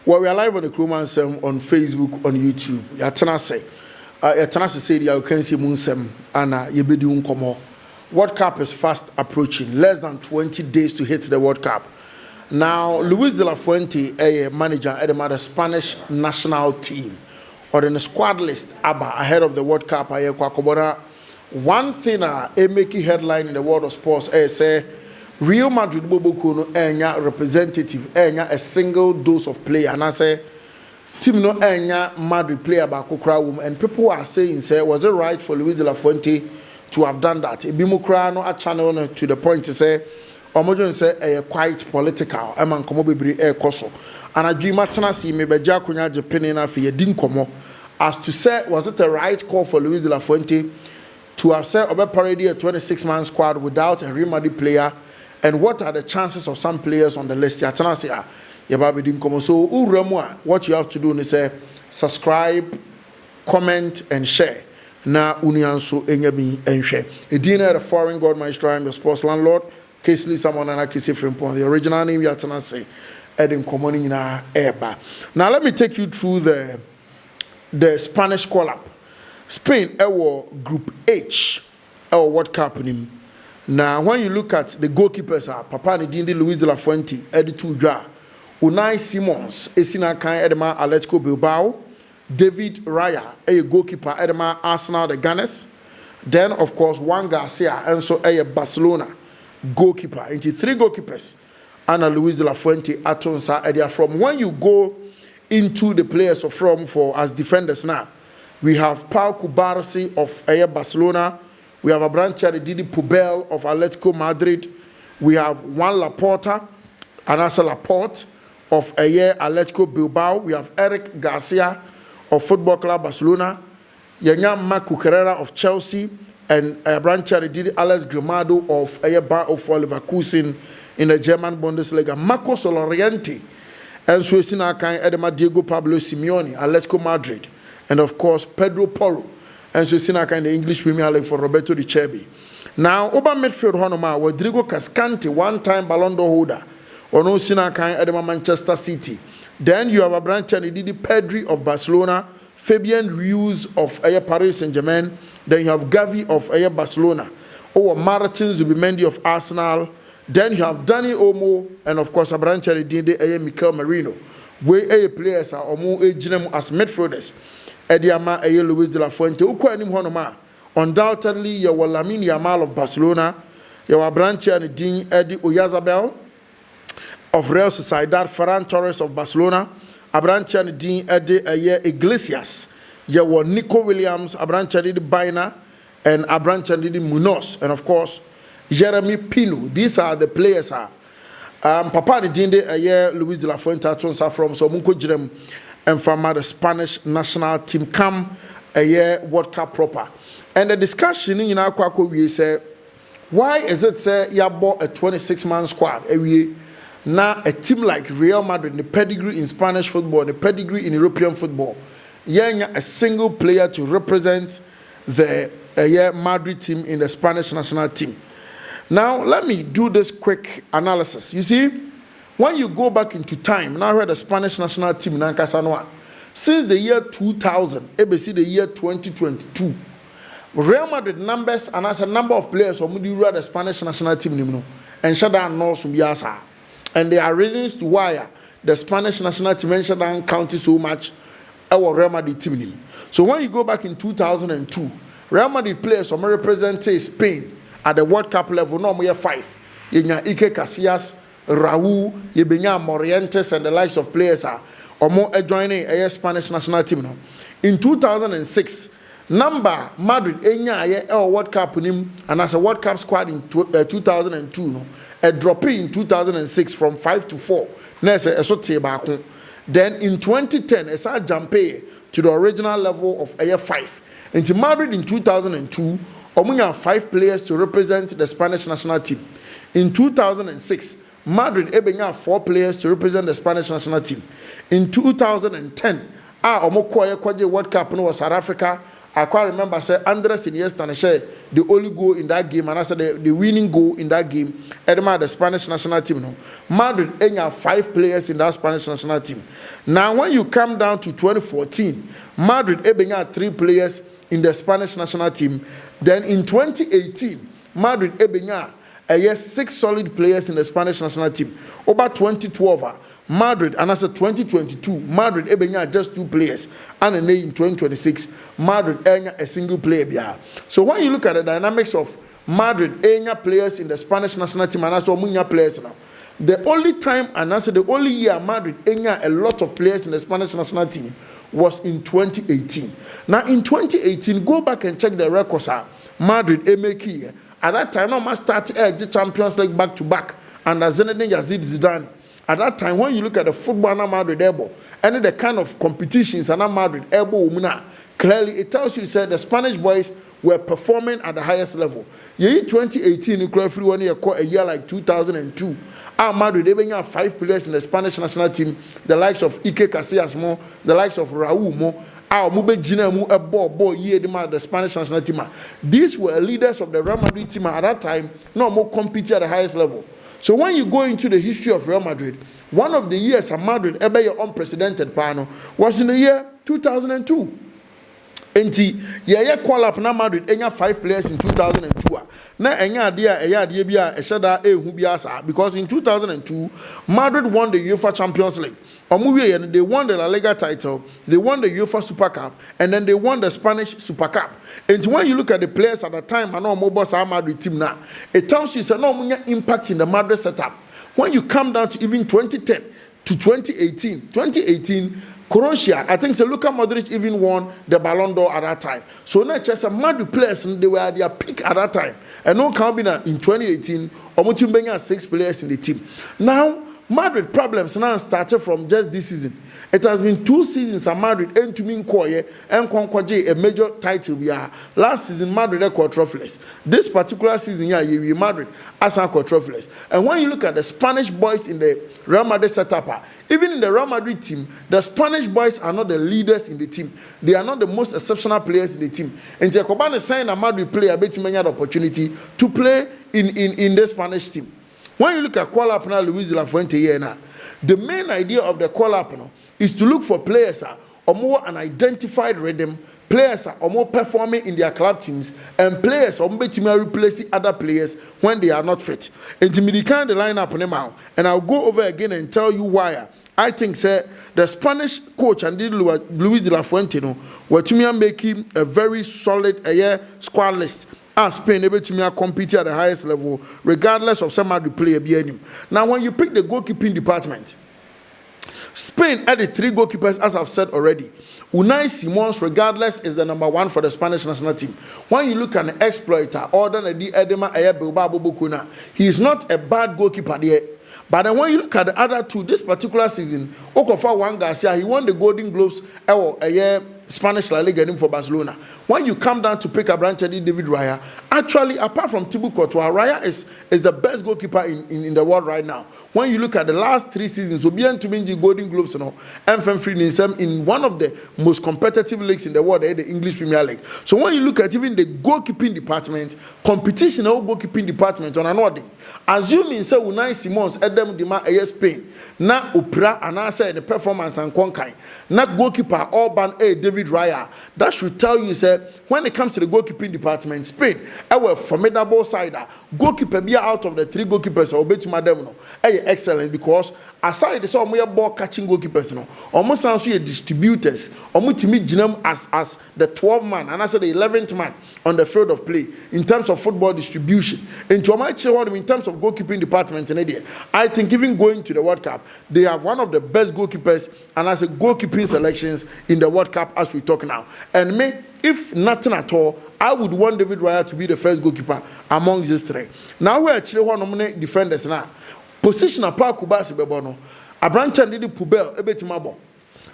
Well, we are live on the Ekrom Nsem on Facebook, on YouTube. Yatanase said you can see Nsem and Yebedi Unkomo. World Cup is fast approaching. Less than 20 days to hit the World Cup. Now, Luis de la Fuente, a manager at the Spanish national team, or in the squad list ahead of the World Cup. One thing a making headline in the world of sports is say Real Madrid Bobokuno enya representative enya a single dose of player, and I say team no enya Madrid player back kukra, and people are saying say was it right for Luis de la Fuente to have done that? Ebimukra no a channel to the point to say omojo say quite political eman komo bebre koso, and adwuma tenase me beja konya jepene na fe yedin komo as to say was it the right call for Luis de la Fuente to have said Obe Parady a 26-man squad without a Real Madrid player, and what are the chances of some players on the list? So, what you have to do is say subscribe, comment, and share. Na unianso enyabi and share. Edina the foreign god Maestro, I'm the sports landlord. Casely someone and I kiss from the original name Yatanase Edin Common in our airba. Now let me take you through the Spanish call-up. Spain, our Group H, our World Cup. Now, when you look at the goalkeepers, Papa Ndindi, Luis de la Fuente, Eddie Tuja, Unai Simons, Esina Kan Edema, Atletico Bilbao, David Raya, a goalkeeper, Edema, Arsenal, the Gunners. Then, of course, Juan Garcia, and so a Barcelona goalkeeper. Into three goalkeepers, Ana Luis de la Fuente, Atonsa, Edia. From when you go into the players for as defenders now, we have Pau Cubarsí of Barcelona. We have Abrantia Didi Pubel of Atletico Madrid. We have Juan Laporta, Anasa Laporte of Atletico Bilbao. We have Eric Garcia of Football Club Barcelona. Yanya Marco Carrera of Chelsea. And Abrantia Didi Alex Grimado of Leverkusen in the German Bundesliga. Marcos Loriente. And Suesina Kan Edema Diego Pablo Simeone, Atletico Madrid. And of course, Pedro Porro. And so seen kind of English Premier League for Roberto Di Cerbi. Now, Oba midfield Honoma, Rodrigo Cascante, one-time Ballon d'Or holder. Or no seen kind of Manchester City. Then you have a branch and Didi Pedri of Barcelona, Fabian Ruiz of Paris Saint-Germain. Then you have Gavi of Barcelona. Or Martins Zubimendi of Arsenal. Then you have Dani Olmo, and of course, a branch and Didi Mikel Merino. Where players are more as midfielders. Ediama Luis de la Fuente. Undoubtedly, you were Lamine Yamal of Barcelona. You were Branche and Dean Eddie Oyazabal of Real Sociedad, Ferran Torres of Barcelona, Abranche and Dean Eddie Iglesias. You were Nico Williams, Abranche and Baina, and Abranche and Munoz, and of course, Jeremy Pino. These are the players. Papa Ndinde Luis de la Fuente from so Munko Jirem and from the Spanish national team come World Cup proper. And the discussion in our Kwako we say, why is it say you bought a 26-man squad now a team like Real Madrid, the pedigree in Spanish football, the pedigree in European football, a single player to represent the Madrid team in the Spanish national team. Now, let me do this quick analysis. You see, when you go back into time, now we're the Spanish national team, since the year 2000, ABC the year 2022, Real Madrid numbers and as a number of players who the Spanish national team, and shut down North Biasa. And there are reasons to why the Spanish national team shut down counted so much our Real Madrid team. So when you go back in 2002, Real Madrid players who represent Spain at the World Cup level, no more 5. You have Ike Casillas, Raúl, Yebenya Morientes, and the likes of players are or more joining a Spanish national team. In 2006, number Madrid enya World Cup and as a World Cup squad in 2002, a drop in 2006 from 5 to 4. Then in 2010, a side jump to the original level of 5. Into Madrid in 2002, we have 5 players to represent the Spanish national team. In 2006, Madrid have 4 players to represent the Spanish national team. In 2010, World Cup was South Africa. I quite remember say Andres Iniesta the only goal in that game, and I said the winning goal in that game, Edema, the Spanish national team. No, Madrid had 5 players in that Spanish national team. Now, when you come down to 2014, Madrid had 3 players in the Spanish national team. Then in 2018, Madrid had 6 solid players in the Spanish national team. Over 2012. Madrid, and as a 2022, Madrid just 2 players, and then in 2026, Madrid a single player. So when you look at the dynamics of Madrid players in the Spanish national team, and also Munya players now, the only time, and also the only year Madrid a lot of players in the Spanish national team was in 2018. Now in 2018, go back and check the records. Madrid make here at that time, no man started the Champions League back to back, and Zinedine Zidane. At that time, when you look at the football na Madrid able, and the kind of competitions na Madrid able, clearly it tells you that the Spanish boys were performing at the highest level. In 2018, you could everyone year call a year like 2002. Madrid they have 5 players in the Spanish national team, the likes of Ike Casillas mo, the likes of Raúl mo. The Spanish national team. These were leaders of the Real Madrid team at that time, no more competing at the highest level. So when you go into the history of Real Madrid, one of the years at Madrid ever your unprecedented panel was in the year 2002. And call up na Madrid 5 players in 2002. Because in 2002, Madrid won the UEFA Champions League. They won the La Liga title, they won the UEFA Super Cup, and then they won the Spanish Super Cup. And when you look at the players at the time, I know mobile Madrid team now, it tells you no impact in the Madrid setup. When you come down to even 2010 to 2018, Croatia, I think Luka Modric even won the Ballon d'Or at that time. So not just a Madrid players, they were at their peak at that time. And no Carbina in 2018, Omutumbenya 6 players in the team. Now, Madrid problems now started from just this season. It has been 2 seasons at Madrid and to mean Koye and Konkwaje a major title. Last season, Madrid are trophyless. This particular season, you Madrid as a trophyless. And when you look at the Spanish boys in the Real Madrid setup, even in the Real Madrid team, the Spanish boys are not the leaders in the team. They are not the most exceptional players in the team. And Jacoban is saying a Madrid player bet many opportunity to play in the Spanish team. When you look at call-up now, Luis de la Fuente here now, the main idea of the call-up now is to look for players or more an identified rhythm, players are more performing in their club teams, and players are replacing other players when they are not fit. And to me, the kind of lineup now, and I'll go over again and tell you why. I think the Spanish coach and Luis de la Fuente were to me making a very solid squad list. Spain able to compete at the highest level, regardless of somebody play behind him. Now, when you pick the goalkeeping department, Spain had the 3 goalkeepers, as I've said already. Unai Simons, regardless, is the number 1 for the Spanish national team. When you look at an exploiter, he is not a bad goalkeeper there. But then when you look at the other 2, this particular season, Okafor Juan Garcia, he won the Golden Globes a year. Spanish La Liga for Barcelona. When you come down to pick up David Raya, actually, apart from Thibaut Courtois, Raya is the best goalkeeper in the world right now. When you look at the last 3 seasons, Obian Tuminji Golden Globes, Nsem in one of the most competitive leagues in the world, the English Premier League. So when you look at even the goalkeeping department, competition of goalkeeping department on another, assuming say Unai Simons, Adam Dima, Spain, na Upra, and I say the performance and Konkai, not goalkeeper Orban David Raya, that should tell you, when it comes to the goalkeeping department, Spain, our formidable side, goalkeeper be out of the 3 goalkeepers, or bet madam, excellent, because aside the some ball catching goalkeepers, almost sounds like distributors, almost to meet Jinam as the 12th man, and I said the 11th man on the field of play in terms of football distribution. And to my in terms of goalkeeping department in India, I think even going to the World Cup, they have one of the best goalkeepers and as a goalkeeping selections in the World Cup as we talk now. And me, if nothing at all, I would want David Raya to be the first goalkeeper among these 3. Now we're actually one of defenders now. Position apart Kubasi Bebono, a branch and did Pubel, a bit mabo.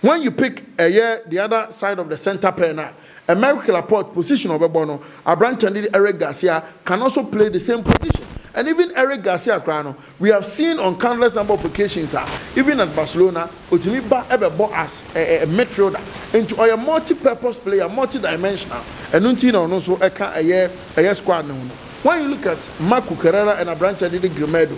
When you pick the other side of the center pair now, American Laporte position of Bebono, a branch and did Eric Garcia can also play the same position. And even Eric Garcia Crano, we have seen on countless number of occasions, even at Barcelona, Otimiba ever bought as a midfielder into a multi-purpose player, multi-dimensional, and also a year squad. When you look at Marco Carrera and Abrante Didi Grimedo,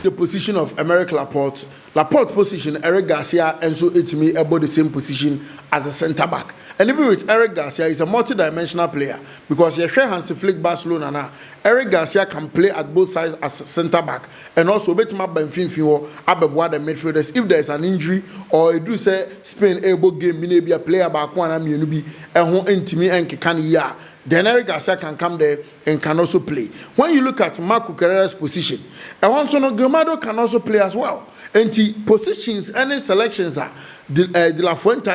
the position of Emerick Laporte position, Eric Garcia, and so it's me about the same position as a centre back. And even with Eric Garcia, he's a multi-dimensional player because you share Hansi Flick Barcelona now. Eric Garcia can play at both sides as centre back and also bet my Benfica above the midfielders if there is an injury or you do say Spain able game maybe a player back one and you be and who intimi and can ya. Then Eric Garcia can come there and can also play. When you look at Marco Carrera's position, and also Grimaldo can also play as well. And the positions and selections are De La Fuente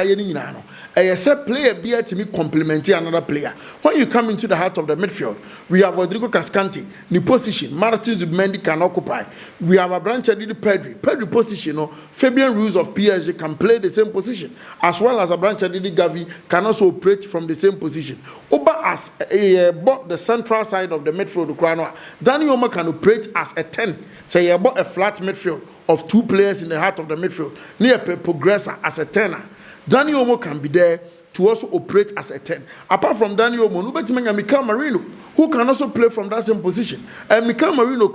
a set player be to me complementing another player. When you come into the heart of the midfield, we have Rodrigo Cascante, the position Martin Zubimendi can occupy. We have a branch of Pedri position, Fabian Ruiz of PSG can play the same position, as well as a branch of Gavi can also operate from the same position. Oba as the central side of the midfield, Dani Oma can operate as a 10, say about a flat midfield of two players in the heart of the midfield, near progressor as a 10er. Dani Omo can be there to also operate as a 10. Apart from Dani Omo, Nubetimanga Mikel Merino, who can also play from that same position. And Mikel Merino,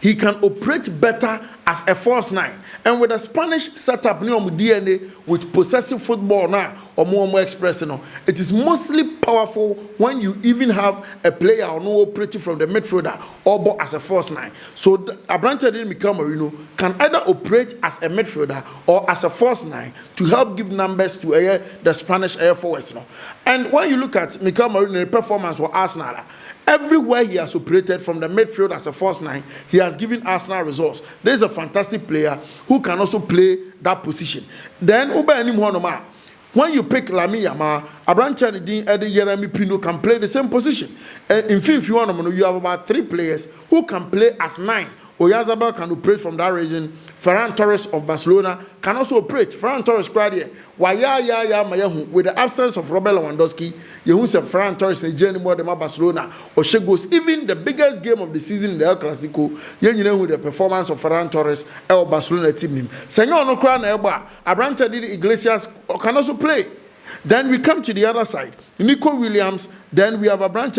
he can operate better as a false 9. And with a Spanish setup, DNA with possessive football now, or more expressing, it is mostly powerful when you even have a player or no operating from the midfielder or as a false 9. So Abrante Mikel Merino can either operate as a midfielder or as a false 9 to help give numbers to the Spanish air forwards. And when you look at Mikel Merino's performance for Arsenal, everywhere he has operated from the midfield as a false 9, he has given Arsenal results. There is a fantastic player who can also play that position. Then, when you pick Lamine Yamal, Abrante Din Eddie Yeremi Pino can play the same position. And in fifth, you have about 3 players who can play as 9. Oyarzabal can operate from that region. Ferran Torres of Barcelona can also operate. Ferran Torres cried here. With the absence of Robert Lewandowski, you said Ferran Torres in journey more than Barcelona or Shegos. Even the biggest game of the season in the El Clasico, you know with the performance of Ferran Torres El Barcelona team. Senor no crown Elba, Abrante Iglesias can also play. Then we come to the other side. Nico Williams. Then we have Abrante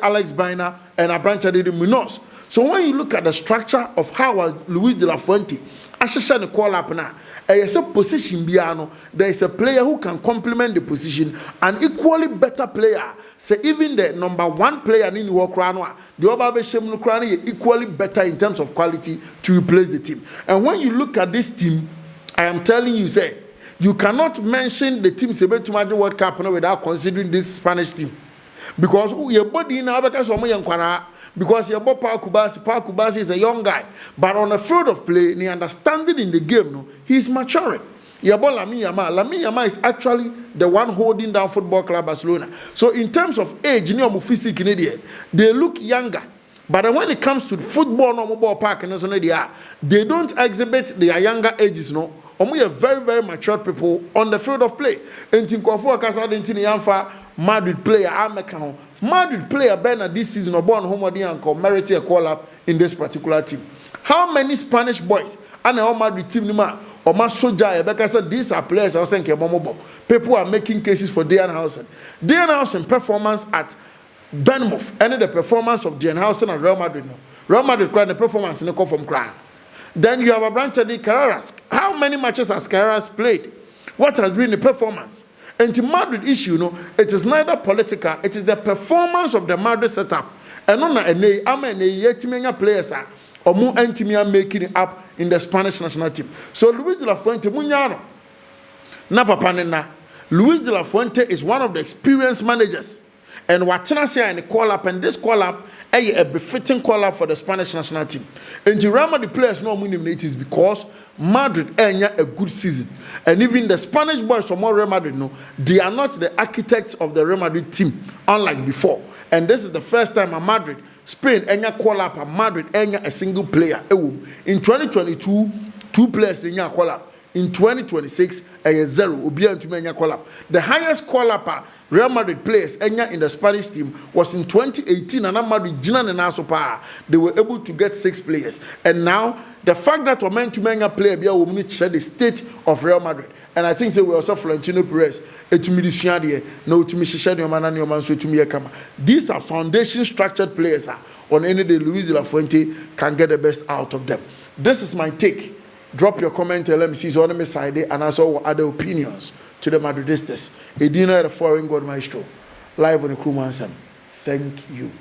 Alex Baina and Abrante Munoz. So when you look at the structure of how Luis de la Fuente, Ashesha call up now, as a position biano, there is a player who can complement the position, an equally better player. Say even the number 1 player in the world, the Obabe Shemnu Krani is equally better in terms of quality to replace the team. And when you look at this team, I am telling you, say, you cannot mention the team Sebe to Major World Cup without considering this Spanish team. Because your body in because your boy Paul Kubasi is a young guy, but on the field of play, the understanding in the game, he is maturing. Your boy Lamine Yamal is actually the one holding down Football Club Barcelona. So in terms of age, they look younger. But when it comes to football, no mobile park, they don't exhibit their younger ages, no. We are very, very mature people on the field of play. And Madrid player, Madrid player Bernard this season or born home merit a call up in this particular team. How many Spanish boys and all Madrid team or Masoja because said these are players I was saying people are making cases for Dejan performance at Bournemouth and the performance of Dejan at Real Madrid. Real Madrid cried the performance in the call from cry. Then you have Abrante Carreras. How many matches has Carreras played? What has been the performance? And the Madrid issue, it is neither political, it is the performance of the Madrid setup. And on a players are or more antimia making it up in the Spanish national team. So Luis de la Fuente Munyano. Napapanena. Luis de la Fuente is one of the experienced managers. And what I say in the call up, and this call up a befitting call up for the Spanish national team. And the Real Madrid players know it is because Madrid a good season. And even the Spanish boys from Real Madrid they are not the architects of the Real Madrid team, unlike before. And this is the first time a Madrid, Spain call up a Madrid a single player. In 2022, 2 players call up. In 2026, a 0 call up. The highest call up Real Madrid players enya in the Spanish team was in 2018, and Madrid they were able to get 6 players. And now the fact that we're meant to make a player be a share the state of Real Madrid. And I think we also Florentino Perez these are foundation structured players on any day. Luis de la Fuente can get the best out of them. This is my take. Drop your comment and let me see so on my side and also other opinions to the Madridistas. A dinner at a foreign God Maestro live on the Ekrom Nsem. Thank you.